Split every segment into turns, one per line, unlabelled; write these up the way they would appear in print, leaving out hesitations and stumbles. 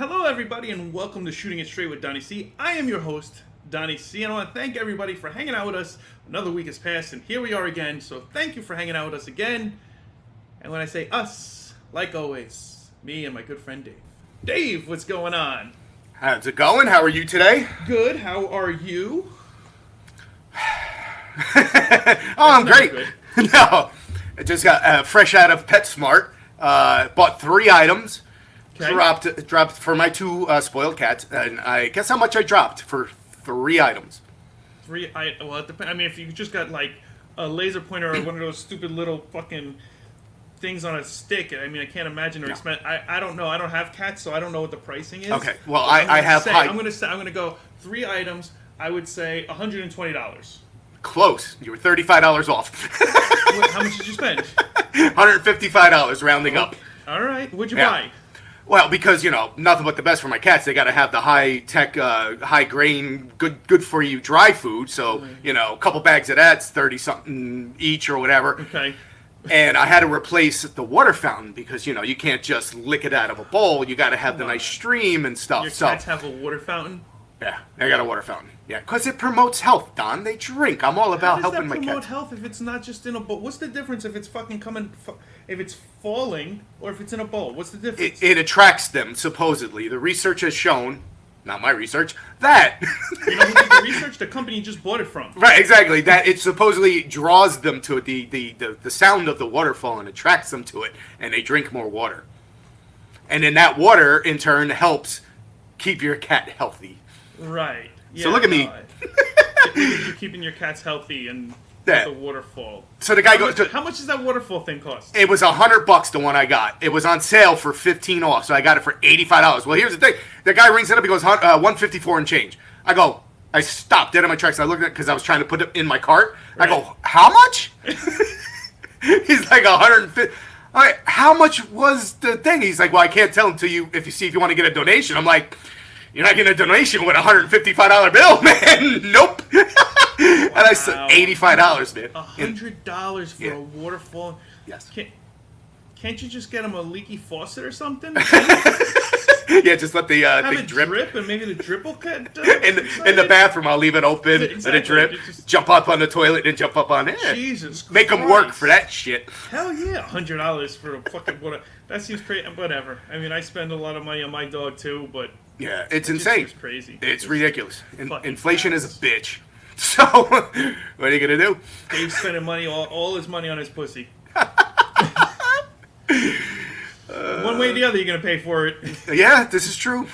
Hello, everybody, and welcome to Shooting It Straight with Donnie C. I am your host, Donnie C, and I want to thank everybody for hanging out with us. Another week has passed, and here we are again, so thank you for hanging out with us again. And when I say us, like always, me and my good friend Dave. Dave, what's going on?
How's it going? How are you today?
Good. How are you?
I'm great. No, I just got fresh out of PetSmart. Bought 3 items. Okay. Dropped for my 2 spoiled cats, and I guess how much I dropped for 3 items.
Well, it depends. I mean, if you just got like a laser pointer or one of those stupid little fucking things on a stick, I mean, I can't imagine they're expensive. I don't know. I don't have cats, so I don't know what the pricing is.
Okay. Well, I have.
I'm gonna go 3 items. I would say $120.
Close. You were $35 off.
How much did you spend?
$155 rounding up.
All right. What'd you buy?
Well, because, nothing but the best for my cats. They got to have the high-tech, high-grain, good-for-you dry food. So, a couple bags of that's 30-something each or whatever.
Okay.
And I had to replace the water fountain because, you can't just lick it out of a bowl. You got to have the nice stream and stuff.
Your cats have a water fountain?
Yeah, I got a water fountain. Yeah, because it promotes health, Don. They drink. I'm all about helping my cats.
How does that promote health if it's not just in a bowl? What's the difference if it's if it's falling or if it's in a bowl? What's the difference?
It attracts them, supposedly. The research has shown, not my research, that...
You know who did the research? The company you just bought it from.
Right, exactly. That it supposedly draws them to it, the sound of the waterfall, and attracts them to it, and they drink more water. And then that water, in turn, helps keep your cat healthy.
Right. Yeah,
so look at me.
You're keeping your cats healthy and the waterfall.
So the guy goes.
How much does that waterfall thing cost?
It was $100, the one I got. It was on sale for $15 off, so I got it for $85. Well, here's the thing. The guy rings it up. He goes, $154 and change. I stopped dead in my tracks. I looked at it because I was trying to put it in my cart. Right. I go, how much? He's like, $150. All right, how much was the thing? He's like, well, I can't tell until if you want to get a donation. I'm like, you're not getting a donation with a $155 bill, man. Nope. And I said $85, man.
$100 for a waterfall.
Yes.
Can't you just get him a leaky faucet or something?
Yeah, just let the
thing
drip,
and maybe the drip will cut.
In the bathroom, I'll leave it open, let it drip. Jump up on the toilet, and jump up on it.
Jesus
Make them work for that shit.
Hell yeah, $100 for a fucking water. That seems crazy. Whatever. I mean, I spend a lot of money on my dog too, but
yeah, it's insane.
It's crazy.
It's ridiculous. Inflation is a bitch. So, what are you gonna do?
Dave's spending money, all his money on his pussy. One way or the other, you're gonna pay for it.
Yeah, this is true.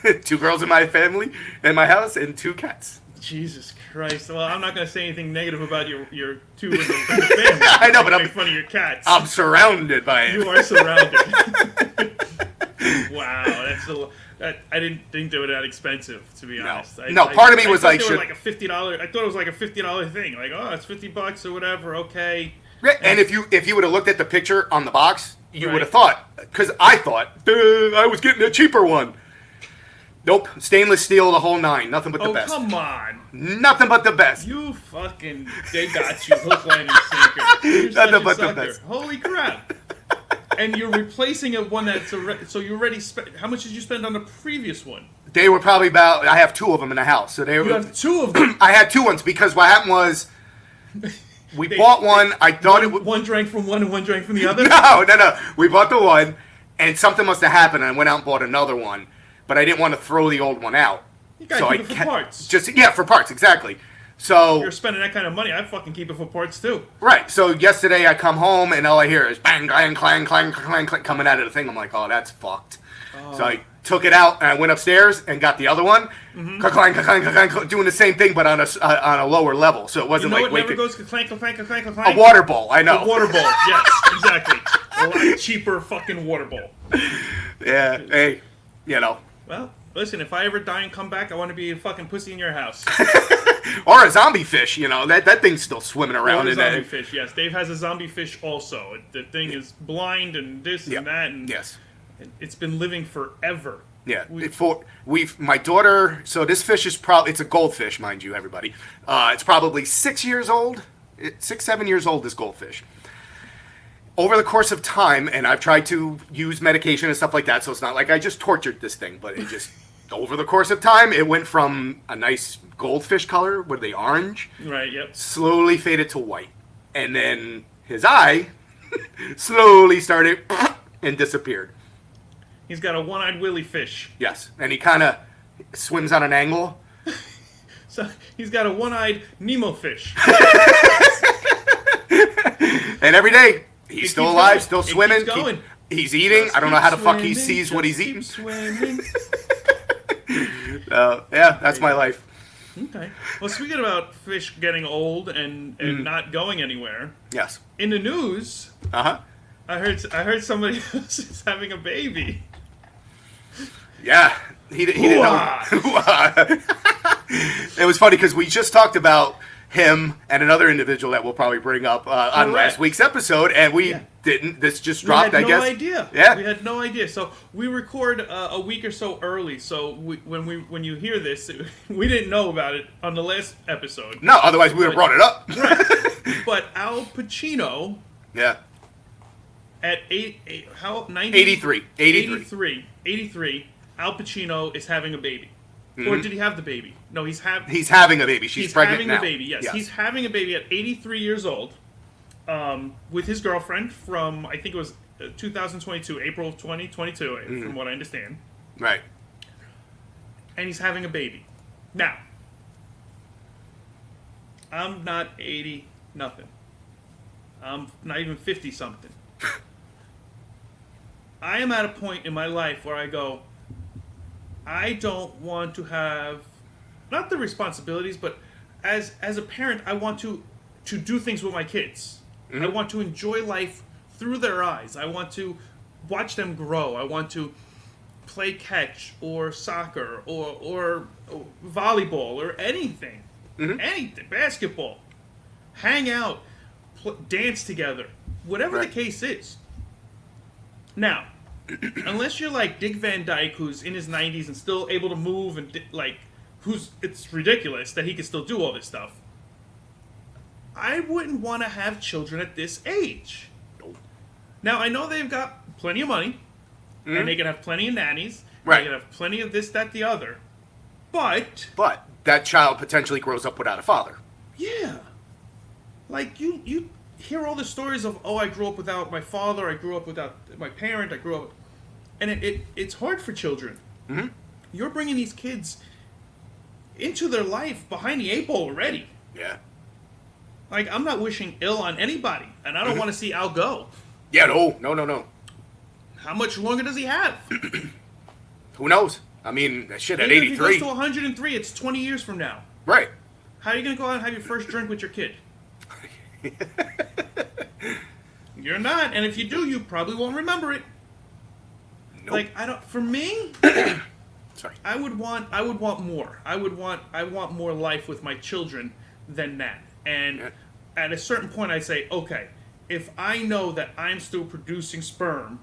2 girls in my family, in my house, and 2 cats.
Jesus Christ! Well, I'm not gonna say anything negative about your 2 in the family.
I know, but I'm
making fun of your cats.
I'm surrounded by it.
You are surrounded. Wow, I didn't think they were that expensive, to be honest.
No, part of me was like,
like a $50. I thought it was like a $50 thing. Like, oh, it's $50 or whatever. Okay.
And if you would have looked at the picture on the box, you would have thought, because I thought I was getting a cheaper one. Nope, stainless steel, the whole 9. Nothing but the best.
Oh, come on.
Nothing but the best.
They got you hook, line, and sinker.
Nothing but the best.
Holy crap. And you're replacing one that's so you already spent. How much did you spend on the previous one?
They were probably about. I have 2 of them in the house, so
you have 2 of them.
I had 2 ones because what happened was we bought one. I thought
one drank from one and one drank from the other.
No. We bought the one, and something must have happened. And I went out and bought another one, but I didn't want to throw the old one out.
You gotta keep it for parts.
For parts, exactly. So
if you're spending that kind of money, I'd fucking keep it for parts too.
Right. So yesterday I come home and all I hear is bang, clang, clang, clang, clang, clang coming out of the thing. I'm like, oh, that's fucked. Oh. So I took it out and I went upstairs and got the other one, clang, clang, clang, clang, doing the same thing but on a lower level. So it wasn't like
what never goes clank, clank, clank, clank,
clank. A water bowl. I know.
A water bowl. Yes, exactly. A lot cheaper fucking water bowl.
Yeah. Hey,
Well, listen, if I ever die and come back, I want to be a fucking pussy in your house.
Or a zombie fish, that thing's still swimming around
or a
in
zombie fish, yes. Dave has a zombie fish also. The thing is blind and this and that, and
yes,
it's been living forever.
Yeah, my daughter. So this fish is it's a goldfish, mind you, everybody. It's probably 6 years old, 6, 7 years old. This goldfish, over the course of time, and I've tried to use medication and stuff like that, so it's not like I just tortured this thing, but it just, over the course of time, it went from a nice goldfish color, were they orange?
Right, yep.
Slowly faded to white. And then his eye slowly started and disappeared.
He's got a one-eyed willy fish.
Yes, and he kind of swims on an angle.
So he's got a one-eyed Nemo fish.
And every day, he's still alive,
going.
still swimming.
Keeps going.
He's eating.
Just
I don't know how the fuck he
swimming,
sees what he's
just
eating.
keep swimming.
Yeah, that's my life.
Okay. Well, speaking about fish getting old and not going anywhere,
Yes.
in the news,
Uh-huh.
I heard somebody else is having a baby.
Yeah. He didn't know. It was funny because we just talked about him and another individual that we'll probably bring up on last week's episode, and we didn't. This just dropped, I guess.
We had no idea.
Yeah.
We had no idea. So we record a week or so early. So when you hear this, we didn't know about it on the last episode.
No, otherwise we would have brought it up.
Right. But Al Pacino
Yeah.
at 83, 83, Al Pacino is having a baby. Or did he have the baby? No, he's
having a baby. She's pregnant
having
now.
a baby, yes. He's having a baby at 83 years old with his girlfriend from, I think it was 2022, April of 2022, from what I understand.
Right.
And he's having a baby. Now, I'm not 80 nothing. I'm not even 50 something. I am at a point in my life where I go, I don't want to have, not the responsibilities, but as a parent, I want to do things with my kids. I want to enjoy life through their eyes. I want to watch them grow. I want to play catch or soccer or volleyball or anything. Anything. Basketball. Hang out. Dance together. Whatever the case is. Now, unless you're like Dick Van Dyke, who's in his 90s and still able to move and it's ridiculous that he can still do all this stuff. I wouldn't want to have children at this age. Now, I know they've got plenty of money, and they can have plenty of nannies,
Right.
they can have plenty of this, that, the other. But
that child potentially grows up without a father.
yeah, like you hear all the stories of, oh, I grew up without my father, I grew up without my parent, I grew up, and it's hard for children. You're bringing these kids into their life behind the 8 ball already.
Yeah.
Like, I'm not wishing ill on anybody, and I don't want to see Al go.
Yeah, no.
How much longer does he have?
Who knows? I mean, shit, at
Even if he
83.
goes to 103, it's 20 years from now.
Right.
How are you going to go out and have your first drink with your kid? You're not, and if you do, you probably won't remember it.
Nope.
Like, for me,
Sorry.
I want more. I want more life with my children than that. And at a certain point, I say, okay, if I know that I'm still producing sperm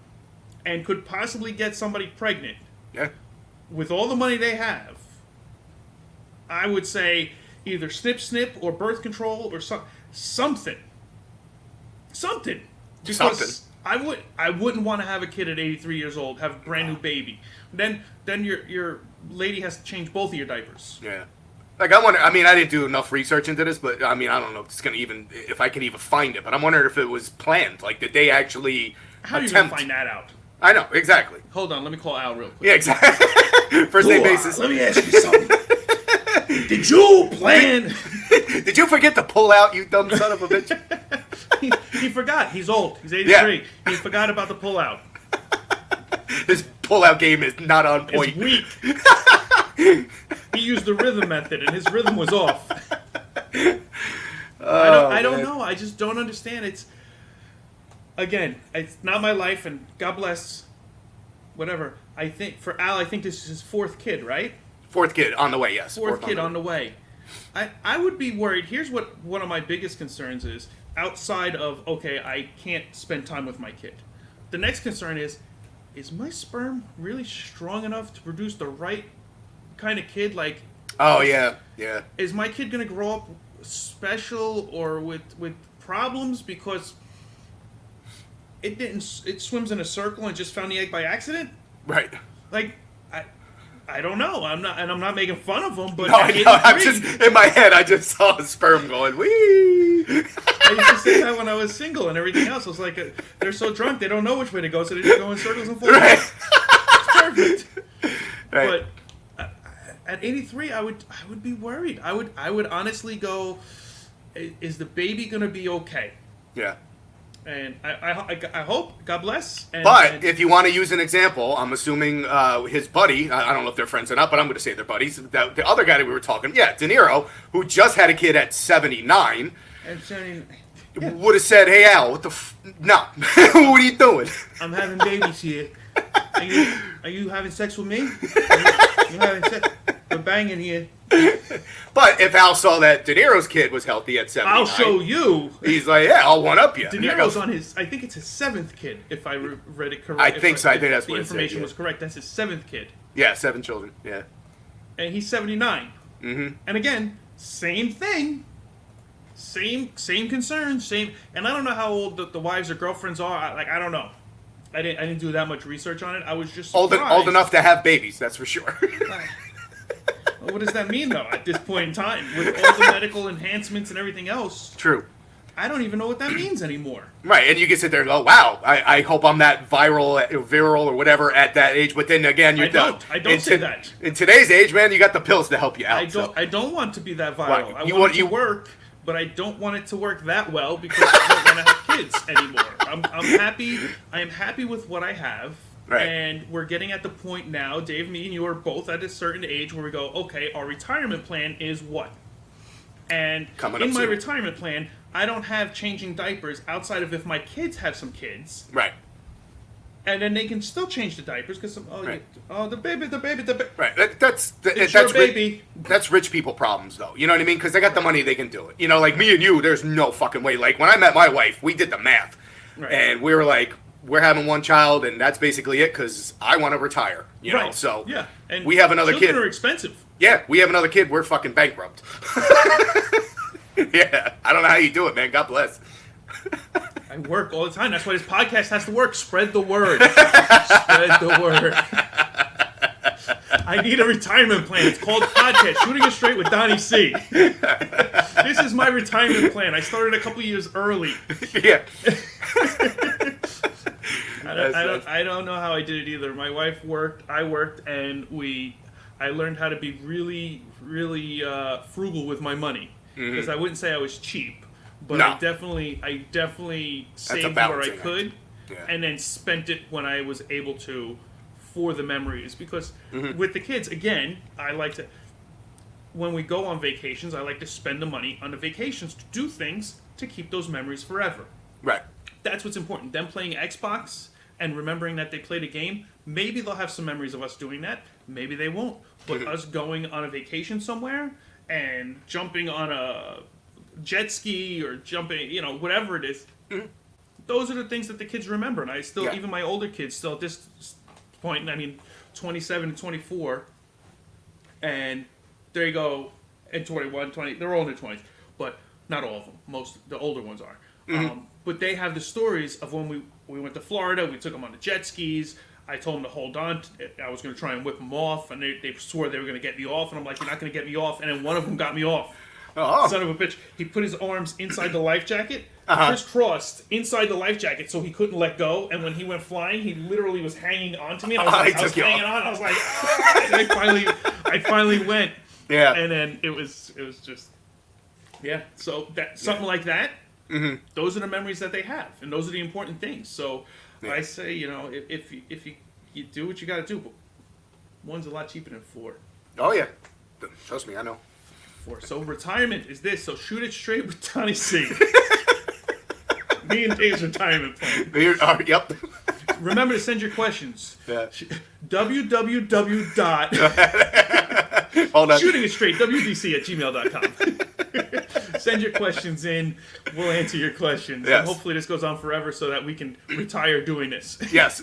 and could possibly get somebody pregnant with all the money they have, I would say either snip or birth control or something. Because I wouldn't want to have a kid at 83 years old, have a brand new baby. Then your lady has to change both of your diapers.
Yeah. Like, I wonder, I mean, I didn't do enough research into this, but, I mean, I don't know if I can even find it, but I'm wondering if it was planned. Like, did they actually
How are you going to find that out?
I know, exactly.
Hold on, let me call Al real quick.
Yeah, exactly. First name basis.
Let me ask you something. Did you plan?
Did you forget to pull out, you dumb son of a bitch?
he forgot. He's old. He's 83. Yeah. He forgot about the pull out.
His pull-out game is not on point.
It's weak. He used the rhythm method, and his rhythm was off. I don't know. I just don't understand. It's not my life, and God bless. Whatever. I think for Al, I think this is his 4th kid, right?
4th kid on the way. Yes.
4th kid on the way. I would be worried. Here's what one of my biggest concerns is. Outside of, okay, I can't spend time with my kid. The next concern is my sperm really strong enough to produce the right kind of kid? Like,
oh, yeah.
Is my kid going to grow up special or with problems? Because it didn't. It swims in a circle and just found the egg by accident.
Right.
Like, I don't know. I'm not making fun of them, but
No,
at
I know. I'm
83
just in my head. I just saw a sperm going. Wee.
I used to say that when I was single and everything else. I was like, they're so drunk they don't know which way to go, so they just go in circles and forwards.
Right.
It's perfect.
Right.
But at 83, I would be worried. I would honestly go, is the baby gonna be okay?
Yeah.
And I hope, God bless.
But if you want to use an example, I'm assuming his buddy, I don't know if they're friends or not, but I'm going to say they're buddies. The other guy that we were talking, De Niro, who just had a kid at 79, would have said, hey, Al, what the no. What are you doing?
I'm having babies here. Are you having sex with me? You having sex? We're banging here.
But if Al saw that De Niro's kid was healthy at 79,
I'll show you.
He's like, yeah, I'll one up you.
De Niro's on his, I think it's his 7th kid, if I read it correct.
I think so. I think that's what
the
it said,
information
yeah.
was correct. That's his 7th kid.
Yeah, 7 children. Yeah.
And he's 79.
Mm-hmm.
And again, same thing. Same concern. Same. And I don't know how old the wives or girlfriends are. I don't know. I didn't do that much research on it. I was just
old enough to have babies. That's for sure.
What does that mean, though, at this point in time? With all the medical enhancements and everything else.
True.
I don't even know what that means anymore.
Right, and you can sit there and go, wow, I hope I'm that viral or whatever at that age. But then again,
I don't say that.
In today's age, man, you got the pills to help you out.
I don't want to be that viral.
Right.
I want it to work, but I don't want it to work that well because I don't want to have kids anymore. I am happy with what I have.
Right.
And we're getting at the point now, Dave, me and you are both at a certain age where we go, okay, our retirement plan is what? And in my retirement plan, I don't have changing diapers outside of if my kids have some kids.
Right.
And then they can still change the diapers because the baby.
Right. That's
baby.
That's rich people problems, though. You know what I mean? Because they got the money, they can do it. You know, like me and you, there's no fucking way. Like when I met my wife, we did the math, and we were like, we're having one child, and that's basically it because I want to retire. You know, so
yeah, and
we have another kid.
Children are expensive.
Yeah, we have another kid. We're fucking bankrupt. Yeah, I don't know how you do it, man. God bless.
I work all the time. That's why this podcast has to work. Spread the word. Spread the word. I need a retirement plan. It's called podcast. Shooting It Straight with Donnie C. This is my retirement plan. I started a couple years early.
Yeah.
I don't know how I did it either. My wife worked, I worked, and I learned how to be really, really frugal with my money. Because I wouldn't say I was cheap, but I definitely saved where I could, and then spent it when I was able to for the memories. Because with the kids, again, I like to, when we go on vacations, I like to spend the money on the vacations to do things to keep those memories forever.
Right.
That's what's important. Them playing Xbox and remembering that they played a game, maybe they'll have some memories of us doing that. Maybe they won't. But us going on a vacation somewhere and jumping on a jet ski or jumping, whatever it is, those are the things that the kids remember. And I still, even my older kids still at this point, 27 and 24, and there you go, and 21, 20, they're all in their 20s, but not all of them. The older ones are. But they have the stories of when we went to Florida, we took them on the jet skis. I told them to hold on. I was going to try and whip them off, and they swore they were going to get me off. And I'm like, you're not going to get me off. And then one of them got me off. Oh. Son of a bitch. He put his arms inside the life jacket, crisscrossed inside the life jacket so he couldn't let go. And when he went flying, he literally was hanging onto me. And I was hanging on. I was like, and I finally went.
Yeah.
And then it was just, yeah. So something like that. Those are the memories that they have, and those are the important things. So I say, if you do what you got to do, but one's a lot cheaper than 4.
Oh yeah, trust me, I know.
4. So retirement is this. So shoot it straight with Donnie C. Me and Dave's retirement plan.
Yep.
Remember to send your questions.
Yeah.
www.shootingitstraight@gmail.com. Send your questions in. We'll answer your questions.
Yes.
And hopefully this goes on forever so that we can retire doing this.
Yes.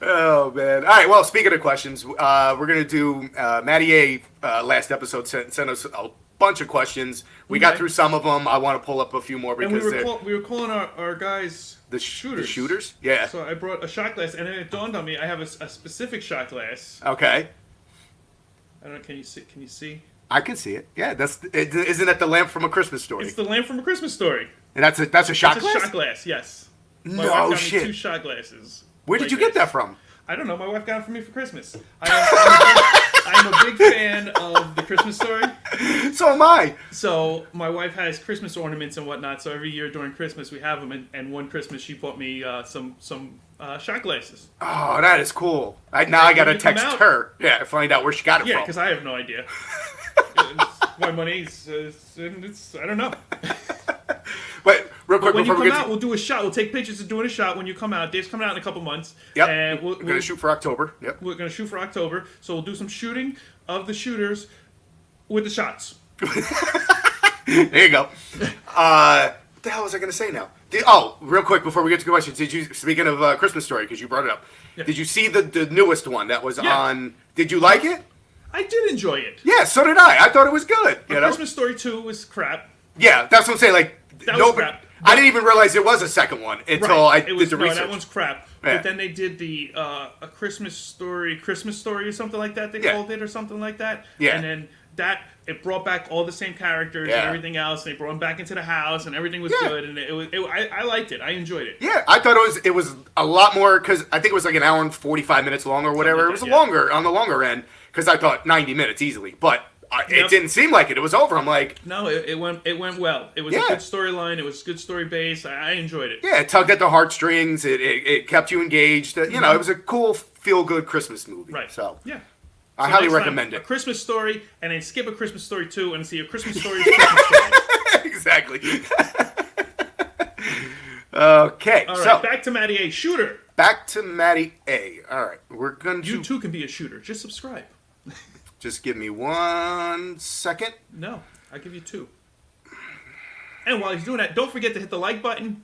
Oh, man. All right, well, speaking of questions, we're going to do Matty A. Last episode sent us bunch of questions. We got
Okay.
through some of them. I want to pull up a few more
And
because
we were calling our guys
the
shooters.
The shooters? Yeah.
So I brought a shot glass, and then it dawned on me I have a specific shot glass.
Okay.
I don't know. Can you see? Can you see?
I can see it. Yeah, isn't that the lamp from A Christmas Story?
It's the lamp from A Christmas Story.
And that's a shot
It's
glass?
a shot glass. Yes. My
No
wife got me
shit.
2 shot glasses.
Where did you get that from?
I don't know. My wife got it for me for Christmas. I'm a big fan of The Christmas Story.
So am I.
So my wife has Christmas ornaments and whatnot. So every year during Christmas we have them. And one Christmas she bought me some shot glasses.
Oh, that is cool. Now I gotta
you come
text
out-
her. Yeah, find out where she got it
Yeah,
from.
because I have no idea. My money's I don't know.
But real quick
When you
before we
come
get
out, we'll do a shot. We'll take pictures of doing a shot when you come out. Dave's coming out in a couple months.
Yep.
And
we're gonna shoot for October. Yep.
We're gonna shoot for October. So we'll do some shooting of the shooters with the shots.
There you go. What the hell was I gonna say now? Real quick before we get to the questions, speaking of Christmas Story, because you brought it up,
Yeah.
did you see the newest one that was
Yeah.
on? Did you like it?
I did enjoy it.
Yeah, so did I. I thought it was good. You know?
Christmas Story 2 was crap.
Yeah, that's what I'm saying. Like,
That was crap.
I didn't even realize there was a second one until I did the research.
that one's crap.
Yeah.
But then they did the A Christmas Story or something like that. They
Yeah.
called it or something like that.
Yeah.
And then it brought back all the same characters
Yeah.
and everything else. And they brought them back into the house and everything was
Yeah.
good. And I liked it. I enjoyed it.
Yeah, I thought it was a lot more because I think it was like an hour and 45 minutes long or whatever. It was
yeah.
longer on the longer end because I thought 90 minutes easily, but it
Yep.
didn't seem like it. It was over. I'm like,
No, it went well. It was
Yeah.
a good storyline. It was good story base. I enjoyed it.
yeah, it tugged at the heartstrings. It kept you engaged. You know, it was a cool, feel good Christmas movie.
Right.
So
Yeah.
I
So
highly
next time,
recommend
A
it.
Christmas Story, and then skip A Christmas Story 2 and see A Christmas Story. Christmas Story.
Exactly. Okay,
All right,
so
back to Matty A. Shooter.
back to Matty A. All right, we're going
You
to
too can be a shooter. Just subscribe.
just give me 1 second.
No, I'll give you 2. And while he's doing that, don't forget to hit the like button.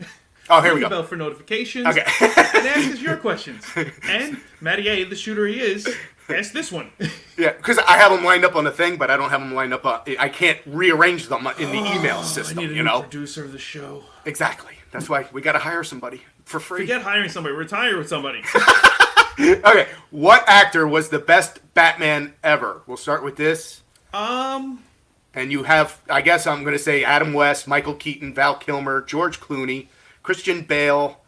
Oh, here
ring
we
the
go.
bell for notifications.
Okay.
And ask us your questions. And Matty A., the shooter he is, ask this one.
Yeah, because I have them lined up on the thing, but I don't have them lined up. I can't rearrange them in the email system.
I need a
You
new
know,
producer of the show.
exactly. That's why we got to hire somebody for free.
Forget hiring somebody. Retire with somebody.
Okay, what actor was the best Batman ever? We'll start with this. And you have, I guess I'm going to say Adam West, Michael Keaton, Val Kilmer, George Clooney, Christian Bale,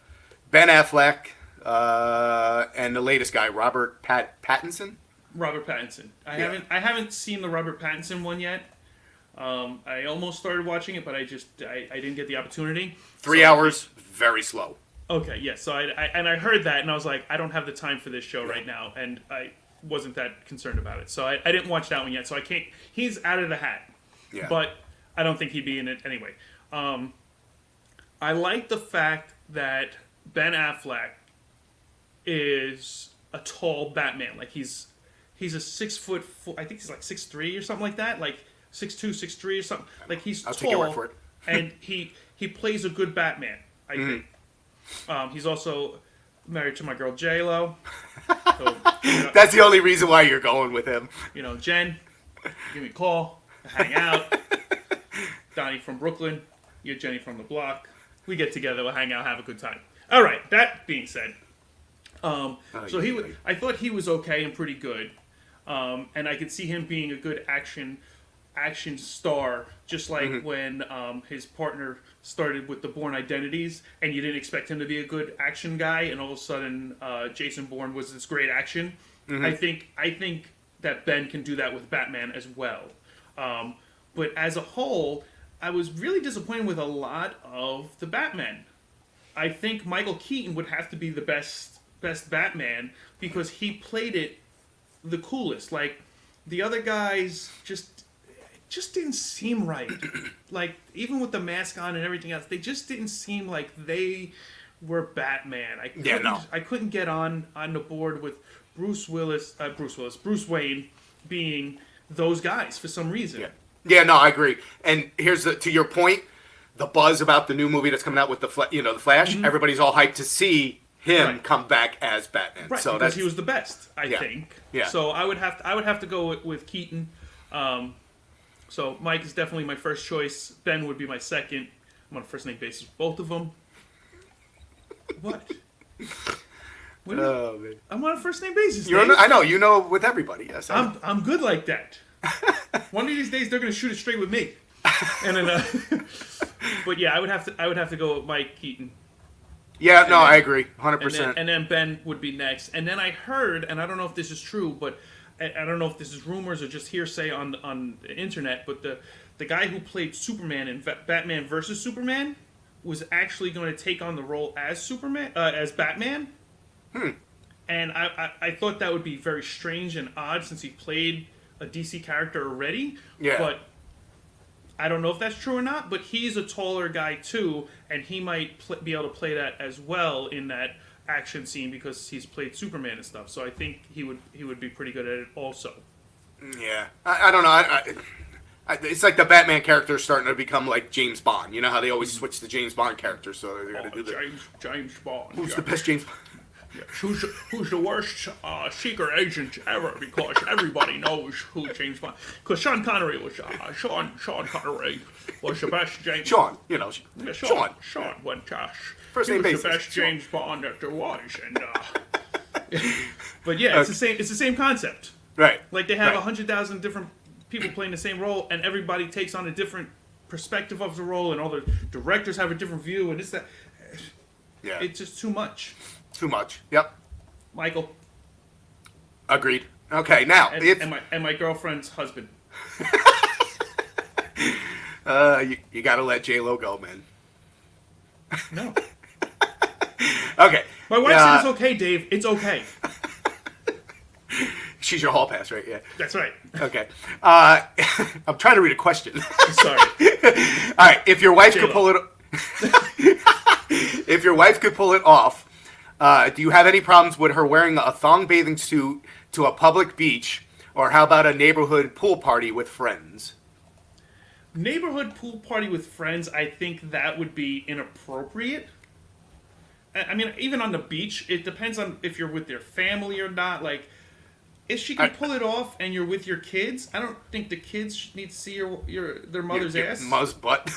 Ben Affleck, and the latest guy, Robert Pattinson.
Robert Pattinson. I
Yeah.
haven't seen the Robert Pattinson one yet. I almost started watching it, but I didn't get the opportunity.
3 hours, very slow.
Okay, yes. So I heard that, and I was like, I don't have the time for this show right now, and I wasn't that concerned about it. So I didn't watch that one yet. So I can't. He's out of the hat,
Yeah.
but I don't think he'd be in it anyway. I like the fact that Ben Affleck is a tall Batman. Like he's a 6 foot. I think he's like 6'3" or something like that. Like 6'2", 6'3" or something. Like he's
I'll
tall,
take your word for it.
and he plays a good Batman. I think. He's also married to my girl J-Lo. So,
That's the only reason why you're going with him.
Jen, give me a call, hang out. Donnie from Brooklyn, you're Jenny from the block. We get together, we'll hang out, have a good time. All right. That being said, so I thought he was okay and pretty good, and I could see him being a good action star, just like when his partner started with the Bourne Identities, and you didn't expect him to be a good action guy, and all of a sudden Jason Bourne was this great action. I think that Ben can do that with Batman as well. But as a whole, I was really disappointed with a lot of the Batman. I think Michael Keaton would have to be the best Batman because he played it the coolest. Like the other guys just didn't seem right. Like even with the mask on and everything else, they just didn't seem like they were Batman. I couldn't get on the board with Bruce Wayne being those guys for some reason.
Yeah, no, I agree. And here's to your point, the buzz about the new movie that's coming out with the Flash. Everybody's all hyped to see him come back as Batman.
Right,
so
because he was the best, I think.
Yeah.
So I would have to go with Keaton. So Mike is definitely my first choice. Ben would be my second. I'm on a first name basis with both of them. What?
Oh, man.
I'm on a first name basis.
I know, you know with everybody, yes.
I'm good like that. One of these days they're gonna shoot it straight with me. And then, but yeah, I would have to go with Mike Keaton.
Yeah, no,
then,
I agree, 100%.
And then Ben would be next. And then I heard, and I don't know if this is true, but I don't know if this is rumors or just hearsay on the internet, but the guy who played Superman in Batman versus Superman was actually going to take on the role as Superman, as Batman. And I thought that would be very strange and odd since he played a DC character already.
Yeah.
But I don't know if that's true or not, but he's a taller guy too, and he might be able to play that as well in that action scene because he's played Superman and stuff. So I think he would be pretty good at it also.
Yeah, I don't know. It's like the Batman character is starting to become like James Bond. You know how they always switch the James Bond character, so they're going to do that.
James Bond.
Who's the best James Bond?
Yeah. Who's the worst secret agent ever? Because everybody knows who James Bond. Because Sean Connery was Sean Connery was the best James.
Sean, you know,
yeah,
Sean.
Sean went
First
he
name
was
basis.
the best
Sean.
James Bond that there was, and but yeah, it's the same. It's the same concept.
Right.
Like they have
right.
100,000 different people playing the same role, and everybody takes on a different perspective of the role, and all the directors have a different view, and it's that.
Yeah.
It's just too much.
Too much. Yep.
Michael.
Agreed. Okay, now
and my girlfriend's husband.
you got to let J-Lo go, man.
No.
Okay.
My wife said it's okay, Dave. It's okay.
She's your hall pass, right? Yeah.
That's right.
Okay. I'm trying to read a question.
I'm sorry.
All right. If your wife
J-Lo.
could pull it, if your wife could pull it off, do you have any problems with her wearing a thong bathing suit to a public beach, or how about a neighborhood pool party with friends?
Neighborhood pool party with friends, I think that would be inappropriate. I mean, even on the beach, it depends on if you're with your family or not. Like, if she can pull it off and you're with your kids, I don't think the kids need to see their mother's ass.
Mother's butt.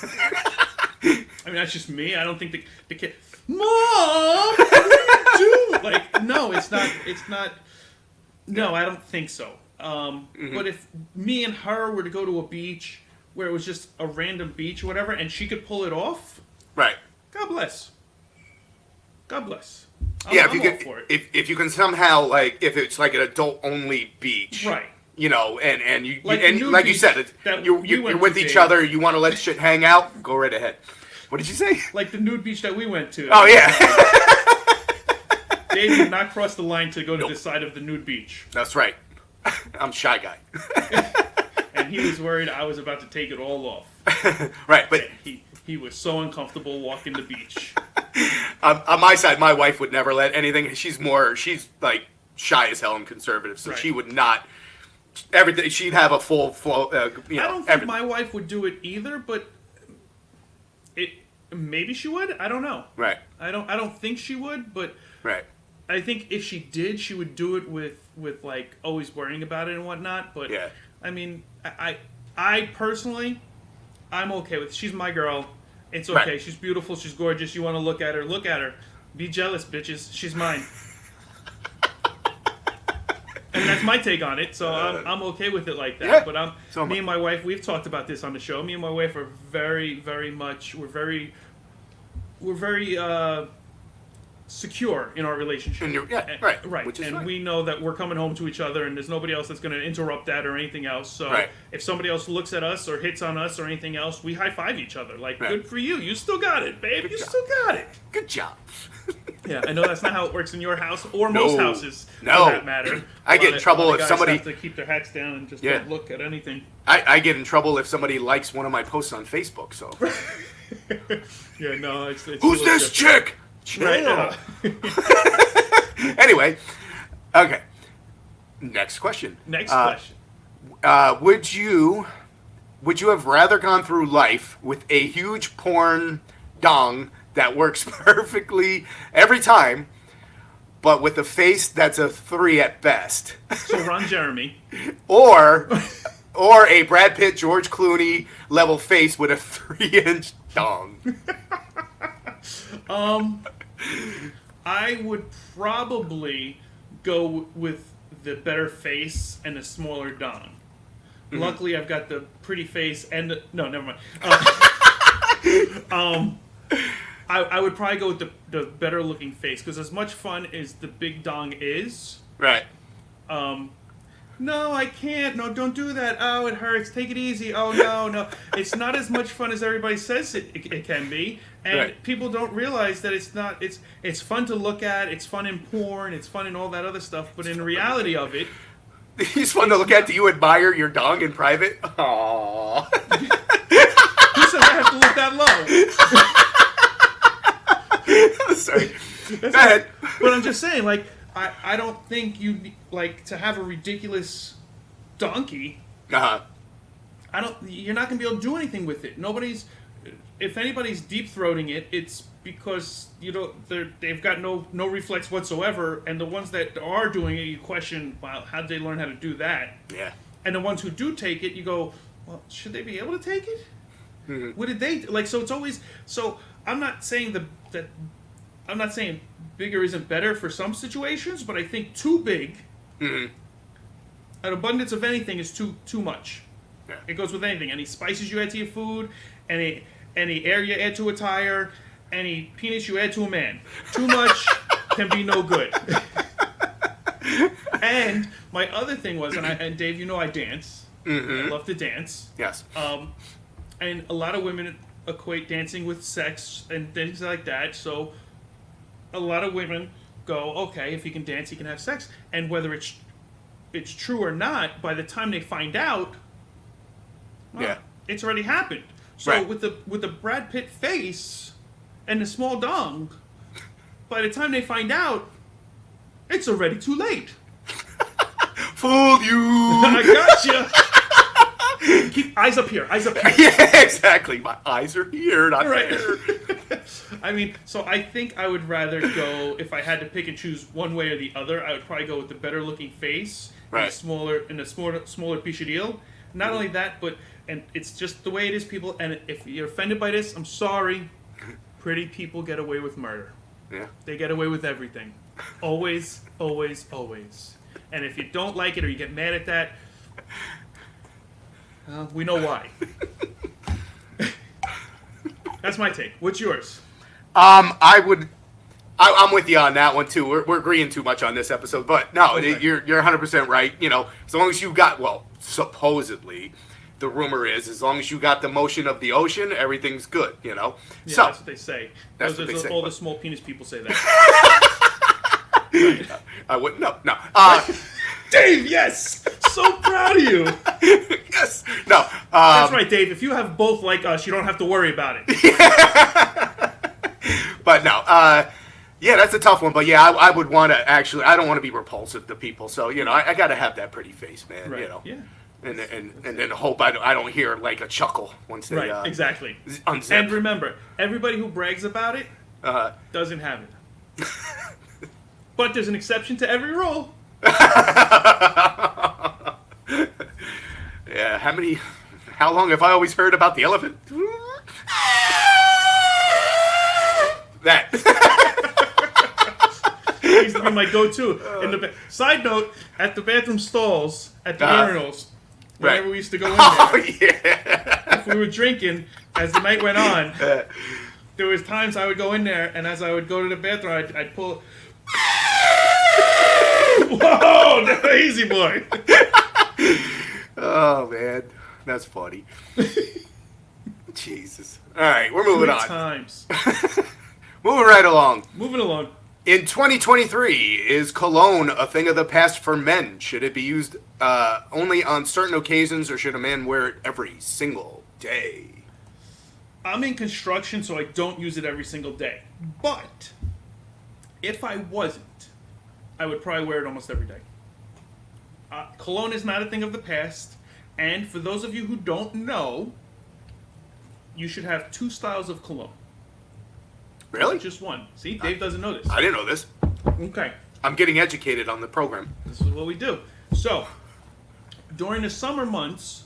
I mean, that's just me. I don't think the kid... Mom! What are you doing? Like, no, it's not... No, I don't think so. But if me and her were to go to a beach where it was just a random beach or whatever, and she could pull it off...
Right.
God bless. God bless.
Yeah,
I'm all for it.
if you can somehow, like, if it's like an adult-only beach...
Right.
You know, and you
Like
and like you said, you're with each other. You want to let shit hang out. Go right ahead. What did you say?
Like the nude beach that we went to.
Oh yeah.
Dave did not cross the line to go to this side of the nude beach,
That's right. I'm a shy guy.
and he was worried I was about to take it all off.
Right, but
He was so uncomfortable walking the beach.
on my side, my wife would never let anything. She's like shy as hell and conservative, so
Right.
she would not. Everything she'd have a full flow.
I don't think my wife would do it either, but maybe she would. I don't know.
Right.
I don't think she would, but
Right.
I think if she did, she would do it with like always worrying about it and whatnot. But
Yeah.
I mean, I personally, I'm okay with it. She's my girl. It's okay.
Right.
She's beautiful. She's gorgeous. You want to look at her? Look at her. Be jealous, bitches. She's mine. And that's my take on it. So I'm okay with it like that.
Yeah.
But me and my wife, we've talked about this on the show. Me and my wife are very, very much. We're very secure in our relationship.
Right.
Right.
Which is
and
fine.
we know that we're coming home to each other, and there's nobody else that's going to interrupt that or anything else. So
Right.
if somebody else looks at us or hits on us or anything else, we high five each other. Like,
Right.
good for you. You still got it, babe.
Good
You
job.
still got it.
Good job.
Yeah, I know that's not how it works in your house or most houses,
No.
for that matter.
I get in trouble
A lot
if
of guys
somebody-
have to keep their hats down and just
Yeah.
don't look at anything.
I get in trouble if somebody likes one of my posts on Facebook. So
Yeah, no, it's
who's
a little
this
different.
chick?
Right.
Chill. Anyway, okay. Next question.
Next question.
Would you have rather gone through life with a huge porn dong that works perfectly every time, but with a face that's a 3 at best,
So Ron Jeremy.
or or a Brad Pitt, George Clooney level face with a 3-inch dong?
I would probably go with the better face and the smaller dong. Luckily, I've got the pretty face and no, never mind. I would probably go with the better looking face, because as much fun as the big dong is,
Right.
No, I can't. No, don't do that. Oh, it hurts. Take it easy. Oh, no. It's not as much fun as everybody says it can be. And
Right.
people don't realize that it's not. It's fun to look at. It's fun in porn. It's fun in all that other stuff. But in the reality of it,
He's fun to look at. Do you admire your dong in private? Aww.
who said I have to look that low?
Sorry. Go ahead.
But I'm just saying, like, I don't think you like to have a ridiculous donkey.
Uh-huh.
You're not gonna be able to do anything with it. If anybody's deep throating it, it's because they've got no reflex whatsoever, and the ones that are doing it, you question, wow, how did they learn how to do that?
Yeah.
And the ones who do take it, you go, well, should they be able to take it?
Mm-hmm.
What did they like? So it's always so. I'm not saying I'm not saying bigger isn't better for some situations, but I think too big,
Mm-hmm.
an abundance of anything is too much.
Yeah.
It goes with anything. Any spices you add to your food, any air you add to a tire, any penis you add to a man. Too much can be no good. And my other thing was, and Dave, you know I dance.
Mm-hmm.
I love to dance.
Yes.
And a lot of women equate dancing with sex and things like that. So a lot of women go, okay, if he can dance, he can have sex. And whether it's true or not, by the time they find out, well,
Yeah.
it's already happened. So
Right.
with the Brad Pitt face and the small dong, by the time they find out, it's already too late.
Fooled you.
I gotcha. Keep eyes up here. Eyes up here.
Yeah, exactly. My eyes are here, not
Right.
there.
I mean, so I think I would rather go, if I had to pick and choose one way or the other, I would probably go with the better looking face,
Right.
and the smaller piece of deal. Not only that, but and it's just the way it is, people. And if you're offended by this, I'm sorry. Pretty people get away with murder.
Yeah.
They get away with everything. Always, always, always. And if you don't like it or you get mad at that, we know why. That's my take. What's yours?
I'm with you on that one too. We're agreeing too much on this episode, but no,
Okay.
you're 100% right. You know, as long as you got, well, supposedly, the rumor is, as long as you got the motion of the ocean, everything's good. You know.
Yeah,
So
that's what they say.
That's what they say,
All
but-
the small penis people say that. Right.
I wouldn't. No.
Dave, yes! So proud of you.
Yes. No.
That's right, Dave. If you have both like us, you don't have to worry about it.
But no. Yeah, that's a tough one. But yeah, I would want to actually. I don't want to be repulsive to people. So you know, I got to have that pretty face, man.
Right.
You know.
Yeah.
And then hope I don't hear like a chuckle once they
Right. Exactly.
unzip.
And remember, everybody who brags about it doesn't have it. But there's an exception to every rule.
Yeah. How long have I always heard about the elephant? That.
It used to be my go-to. Side note, at the bathroom stalls, at the urinals, whenever we used to go in there,
Oh yeah.
if we were drinking, as the night went on, there was times I would go in there, and as I would go to the bathroom, I'd pull... Whoa! Easy boy!
Oh man, that's funny. Jesus. All right, we're moving
Good
on.
times.
Moving right along.
Moving along.
In 2023, is cologne a thing of the past for men? Should it be used only on certain occasions, or should a man wear it every single day?
I'm in construction, so I don't use it every single day. But if I wasn't, I would probably wear it almost every day. Cologne is not a thing of the past, and for those of you who don't know, you should have 2 styles of cologne.
Really?
Not just one. See, Dave doesn't know this.
I didn't know this.
Okay,
I'm getting educated on the program.
this is what we do. So, during the summer months,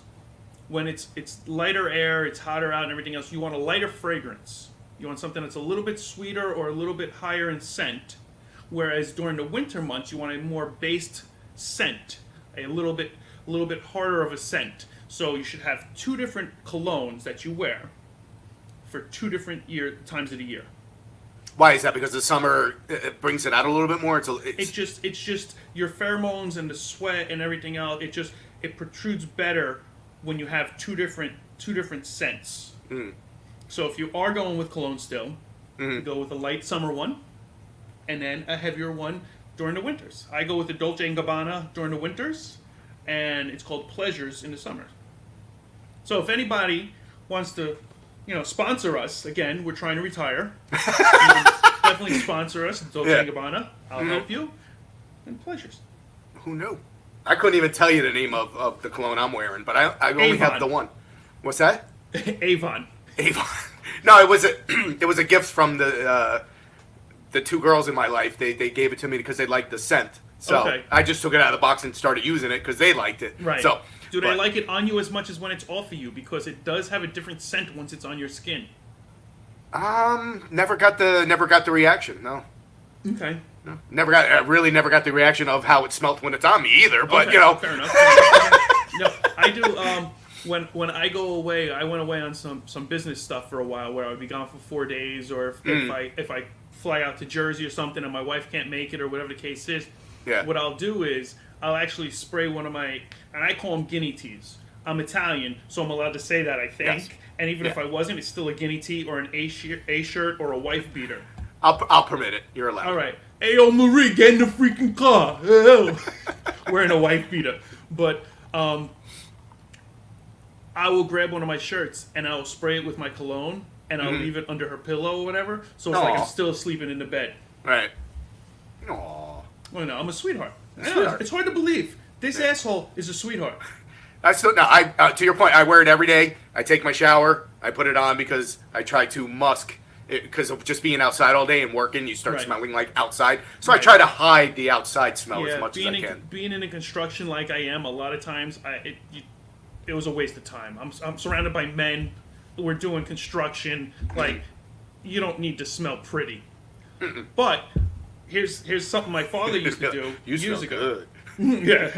when it's lighter air, it's hotter out and everything else, you want a lighter fragrance. You want something that's a little bit sweeter or a little bit higher in scent. Whereas during the winter months, you want a more based scent, a little bit harder of a scent. So you should have two different colognes that you wear for two different times of the year.
Why is that? Because the summer it brings it out a little bit more.
It's just your pheromones and the sweat and everything else. It protrudes better when you have two different scents. So if you are going with cologne still, you go with a light summer one, and then a heavier one during the winters. I go with the Dolce & Gabbana during the winters, and it's called Pleasures in the summer. So if anybody wants to, sponsor us, again, we're trying to retire. Definitely sponsor us, Dolce & Gabbana. I'll help you. And Pleasures.
Who knew? I couldn't even tell you the name of the cologne I'm wearing, but I only have the one. What's that?
Avon.
No, it was a gift from the two girls in my life. They gave it to me because they liked the scent. So I just took it out of the box and started using it because they liked it.
Right.
So
do they like it on you as much as when it's off of you? Because it does have a different scent once it's on your skin.
Never got the reaction. No.
Okay.
No. Never got the reaction of how it smelt when it's on me either. But
fair enough. No, I do. When I go away, I went away on some business stuff for a while where I would be gone for 4 days, or if I fly out to Jersey or something and my wife can't make it or whatever the case is.
Yeah.
What I'll do is I'll actually spray one of my, and I call them guinea teas. I'm Italian, so I'm allowed to say that, I think.
Yes.
And even if I wasn't, it's still a guinea tea or an A shirt or a wife beater.
I'll permit it. You're allowed.
All right. Hey, yo, Marie, get in the freaking car. Wearing a wife beater. But I will grab one of my shirts and I'll spray it with my cologne and I'll leave it under her pillow or whatever. So it's like I'm still sleeping in the bed.
Right. Aww.
Well, no, I'm a sweetheart. It's hard to believe. This asshole is a sweetheart.
To your point, I wear it every day. I take my shower. I put it on because I try to musk. Because of just being outside all day and working, you start smelling like outside. So I try to hide the outside smell as much as I can.
Being in a construction like I am, a lot of times it was a waste of time. I'm surrounded by men. We're doing construction. Like, you don't need to smell pretty. But here's something my father used to do years ago.
Good.
Yeah.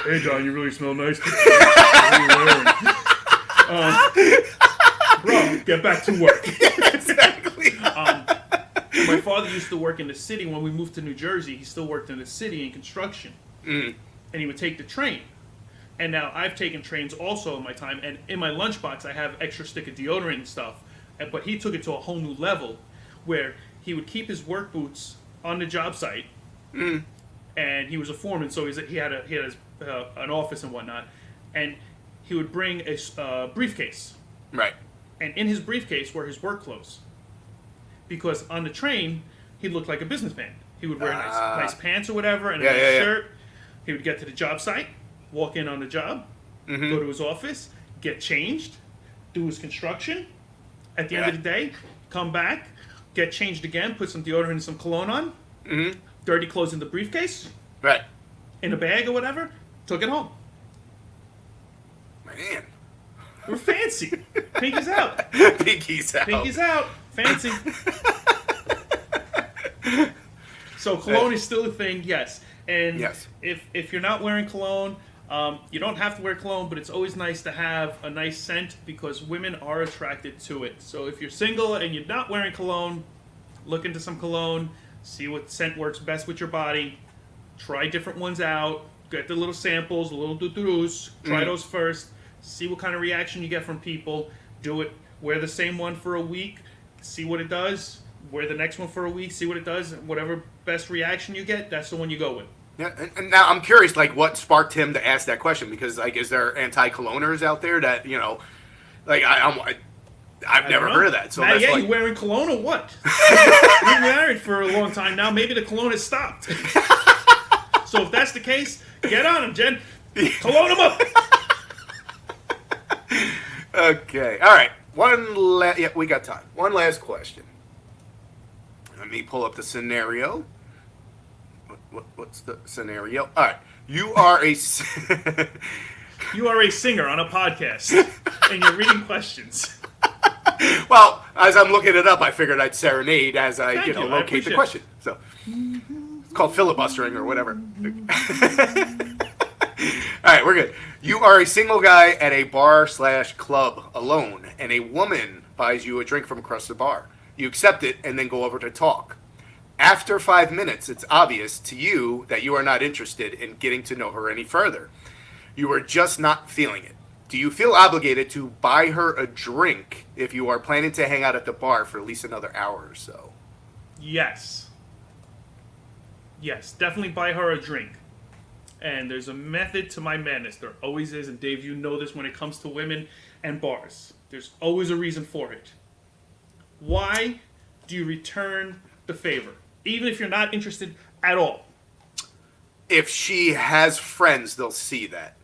Hey, John, you really smell nice today. What are you wearing? Bro, get back to work.
Exactly.
My father used to work in the city. When we moved to New Jersey, he still worked in the city in construction. And he would take the train. And now I've taken trains also in my time. And in my lunchbox, I have extra stick of deodorant and stuff. But he took it to a whole new level where he would keep his work boots on the job site. And he was a foreman, so he had an office and whatnot. And he would bring a briefcase.
Right.
And in his briefcase were his work clothes. Because on the train, he looked like a businessman. He would wear nice pants or whatever and a nice shirt. He would get to the job site, walk in on the job, go to his office, get changed, do his construction. At the end of the day, come back, get changed again, put some deodorant and some cologne on, dirty clothes in the briefcase, in a bag or whatever, took it home.
Man.
We're fancy. Pinky's out.
Pinky's out.
Pinky's out. Fancy. So cologne is still a thing, yes. And if you're not wearing cologne, you don't have to wear cologne, but it's always nice to have a nice scent because women are attracted to it. So if you're single and you're not wearing cologne, look into some cologne, see what scent works best with your body, try different ones out, get the little samples, the little doo-doos, try those first. See what kind of reaction you get from people. Do it. Wear the same one for a week. See what it does. Wear the next one for a week. See what it does. Whatever best reaction you get, that's the one you go with.
Yeah, and now I'm curious, like, what sparked him to ask that question? Because, like, is there anti-coloners out there that, like, I've never heard of that. So
now,
that's
you wearing cologne or what? We've been married for a long time now. Maybe the cologne has stopped. So if that's the case, get on him, Jen. Cologne him up.
Okay. All right. We got time. One last question. Let me pull up the scenario. What's the scenario? All right. You are a
You are a singer on a podcast, and you're reading questions.
Well, as I'm looking it up, I figured I'd serenade as I,
Thank you. I
locate
appreciate
the
it.
question. So it's called filibustering or whatever. All right, we're good. You are a single guy at a bar/club alone, and a woman buys you a drink from across the bar. You accept it and then go over to talk. After 5 minutes, it's obvious to you that you are not interested in getting to know her any further. You are just not feeling it. Do you feel obligated to buy her a drink if you are planning to hang out at the bar for at least another hour or so?
Yes. Yes, definitely buy her a drink. And there's a method to my madness. There always is, and Dave, you know this when it comes to women and bars. There's always a reason for it. Why do you return the favor? Even if you're not interested at all.
If she has friends, they'll see that.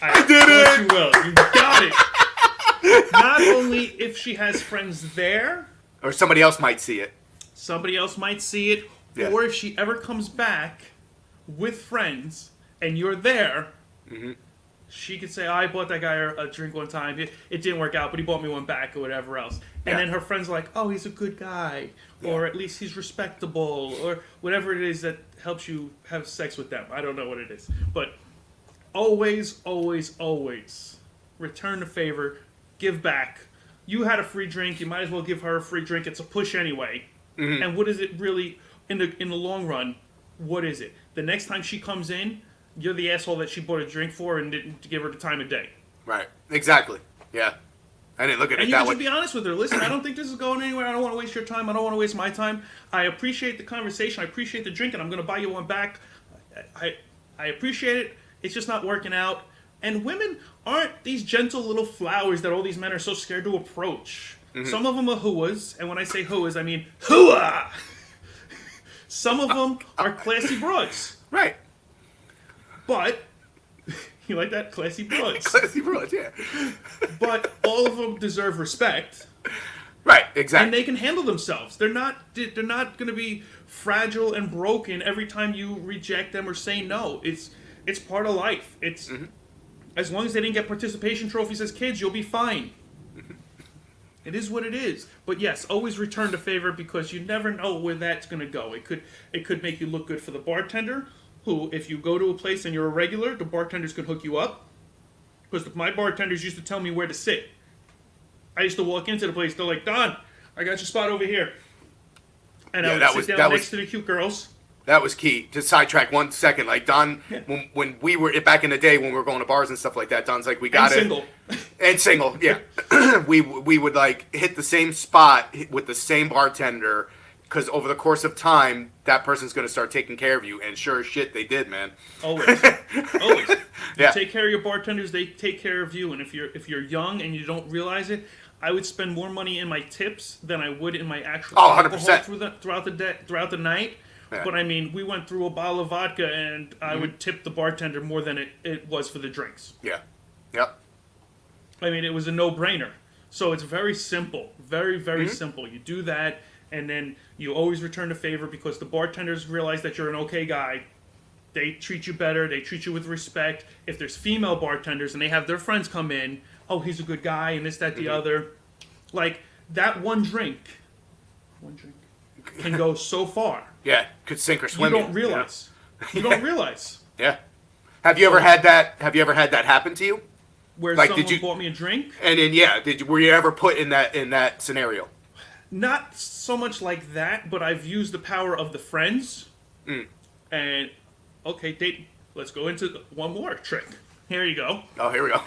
I
did it!
You will. You got it. Not only if she has friends there.
Or somebody else might see it.
Somebody else might see it.
Yeah.
Or if she ever comes back with friends and you're there, she could say, I bought that guy a drink one time. It didn't work out, but he bought me one back or whatever else. And then her friends are like, oh, he's a good guy. Or at least he's respectable. Or whatever it is that helps you have sex with them. I don't know what it is. But always, always, always return the favor. Give back. You had a free drink. You might as well give her a free drink. It's a push anyway. And what is it really, in the long run, what is it? The next time she comes in, you're the asshole that she bought a drink for and didn't give her the time of day.
Right. Exactly. Yeah. I didn't look at it
And you
that
can
way.
just be honest with her. Listen, I don't think this is going anywhere. I don't want to waste your time. I don't want to waste my time. I appreciate the conversation. I appreciate the drink, and I'm going to buy you one back. I appreciate it. It's just not working out. And women aren't these gentle little flowers that all these men are so scared to approach. Some of them are hooas, and when I say hooas, I mean hooah! Some of them are classy broads.
Right.
But, you like that? Classy broads.
Classy broad, yeah.
But all of them deserve respect.
Right, exactly.
And they can handle themselves. They're not going to be fragile and broken every time you reject them or say no. It's part of life. It's as long as they didn't get participation trophies as kids, you'll be fine. It is what it is. But yes, always return the favor because you never know where that's going to go. It could make you look good for the bartender, who, if you go to a place and you're a regular, the bartenders could hook you up. Because my bartenders used to tell me where to sit. I used to walk into the place, they're like, Don, I got your spot over here. And I would sit down next to the cute girls.
That was key. To sidetrack 1 second, like Don, when we were back in the day when we were going to bars and stuff like that, Don's like, we got it.
Single.
And single, yeah. we would like hit the same spot with the same bartender because over the course of time, that person's going to start taking care of you. And sure as shit, they did, man.
Always. Always.
Yeah.
You take care of your bartenders, they take care of you. And if you're young and you don't realize it, I would spend more money in my tips than I would in my actual alcohol
100%.
throughout the night. Yeah. But I mean, we went through a bottle of vodka, and I would tip the bartender more than it was for the drinks.
Yeah. Yep.
I mean, it was a no-brainer. So it's very simple. Very, very simple. You do that, and then you always return the favor because the bartenders realize that you're an okay guy. They treat you better. They treat you with respect. If there's female bartenders and they have their friends come in, oh, he's a good guy, and this, that, the other. Like, that one drink can go so far.
Yeah, could sink or swim.
You don't realize. You don't realize.
Yeah. Have you ever had that? Have you ever had that happen to you?
Where like, someone bought me a drink?
And then were you ever put in that scenario?
Not so much like that, but I've used the power of the friends. And okay, let's go into one more trick. Here you go.
Oh, here we go.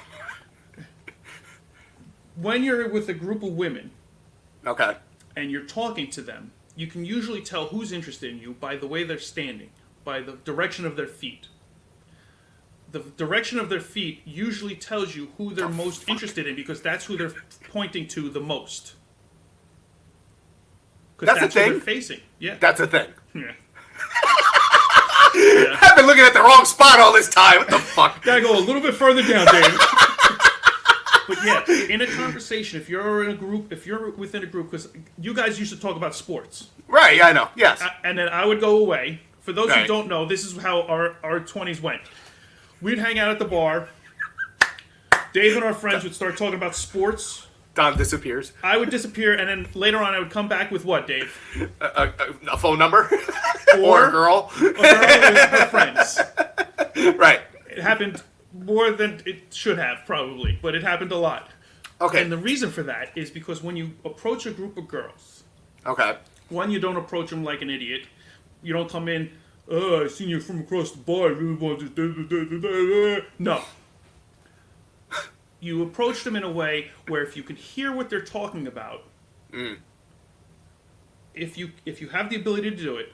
When you're with a group of women,
okay,
and you're talking to them, you can usually tell who's interested in you by the way they're standing, by the direction of their feet. The direction of their feet usually tells you who they're most interested in because that's who they're pointing to the most. Because that's who they're facing. Yeah.
That's a thing.
Yeah.
I've been looking at the wrong spot all this time. What the fuck?
Gotta go a little bit further down, Dave. But yeah, in a conversation, if you're within a group, because you guys used to talk about sports.
Right, I know, yes.
And then I would go away. For those who don't know, this is how our 20s went. we'd hang out at the bar. Dave and our friends would start talking about sports.
Don disappears.
I would disappear, and then later on I would come back with what, Dave?
A phone number?
Or
a girl?
A girl with her friends.
Right.
It happened more than it should have, probably, but it happened a lot.
Okay.
And the reason for that is because when you approach a group of girls,
Okay.
one, you don't approach them like an idiot. You don't come in, oh, I seen you from across the bar. I really want to... No. You approach them in a way where if you can hear what they're talking about, if you have the ability to do it,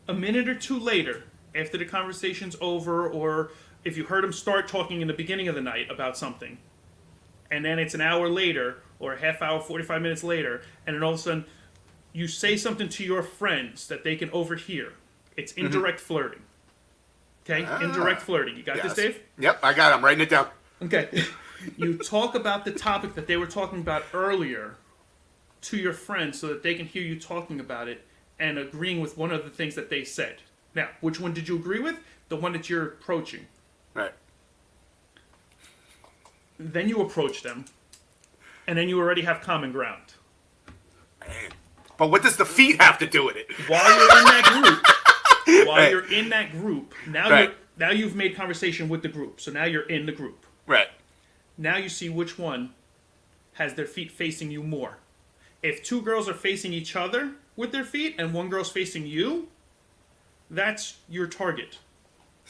a minute or two later, after the conversation's over, or if you heard them start talking in the beginning of the night about something, and then it's an hour later, or a half hour, 45 minutes later, and then all of a sudden you say something to your friends that they can overhear. It's indirect flirting. Okay? Indirect flirting. You got this, Dave?
Yep, I got it. I'm writing it down.
Okay. You talk about the topic that they were talking about earlier to your friends so that they can hear you talking about it and agreeing with one of the things that they said. Now, which one did you agree with? The one that you're approaching.
Right.
Then you approach them, and then you already have common ground.
Man. But what does the feet have to do with it?
While you're in that
Right.
you're in that group, now you've made conversation with the group. So now you're in the group.
Right.
Now you see which one has their feet facing you more. If two girls are facing each other with their feet and one girl's facing you, that's your target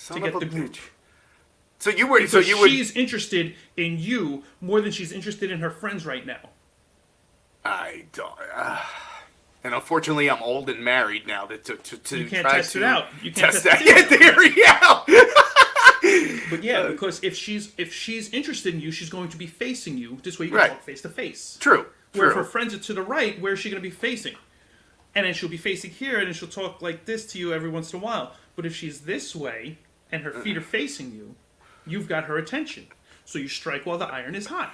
to get the group.
Bitch. So you were.
Because she's interested in you more than she's interested in her friends right now.
I don't. And unfortunately, I'm old and married now. To
You can't
try
test
to
it out. You can't
test
test
that
it
theory out.
But yeah, because if she's interested in you, she's going to be facing you. This way you can
Right.
talk face to face.
True.
Where if her friends are to the right, where's she going to be facing? And then she'll be facing here, and then she'll talk like this to you every once in a while. But if she's this way, and her feet are facing you, you've got her attention. So you strike while the iron is hot.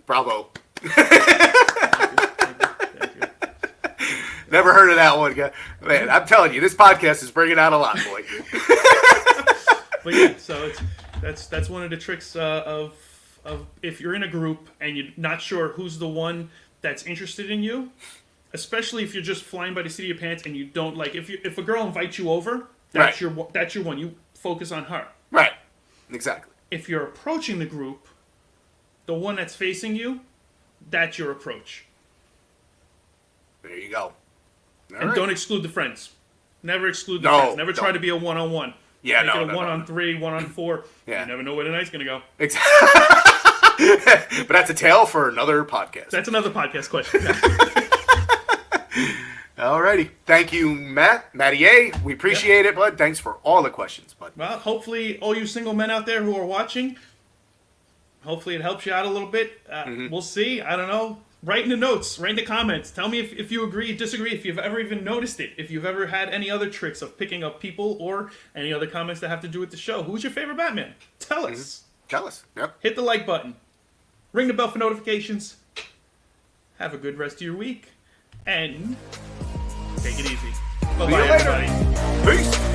Bravo.
Thank you.
Never heard of that one, guy. Man, I'm telling you, this podcast is bringing out a lot, boy.
But yeah, so that's one of the tricks of if you're in a group and you're not sure who's the one that's interested in you, especially if you're just flying by the seat of your pants and you don't like if a girl invites you over, that's your one. You focus on her.
Right. Exactly.
If you're approaching the group, the one that's facing you, that's your approach.
There you go.
And don't exclude the friends. Never exclude the
No,
friends. Never try
don't.
to be a one-on-one.
Yeah,
Make
no,
it a one-on-3, one-on-4.
Yeah.
You never know where the night's going to go.
Exactly. But that's a tale for another podcast.
That's another podcast question.
Alrighty. Thank you, Matty A. We appreciate it, bud. Thanks for all the questions, bud.
Well, hopefully all you single men out there who are watching, hopefully it helps you out a little bit. We'll see. I don't know. Write in the notes. Write in the comments. Tell me if you agree, disagree, if you've ever even noticed it. If you've ever had any other tricks of picking up people or any other comments that have to do with the show. Who's your favorite Batman? Tell us.
Tell us. Yep.
Hit the like button. Ring the bell for notifications. Have a good rest of your week. And take it easy. Bye-bye,
See you later.
everybody.
Peace.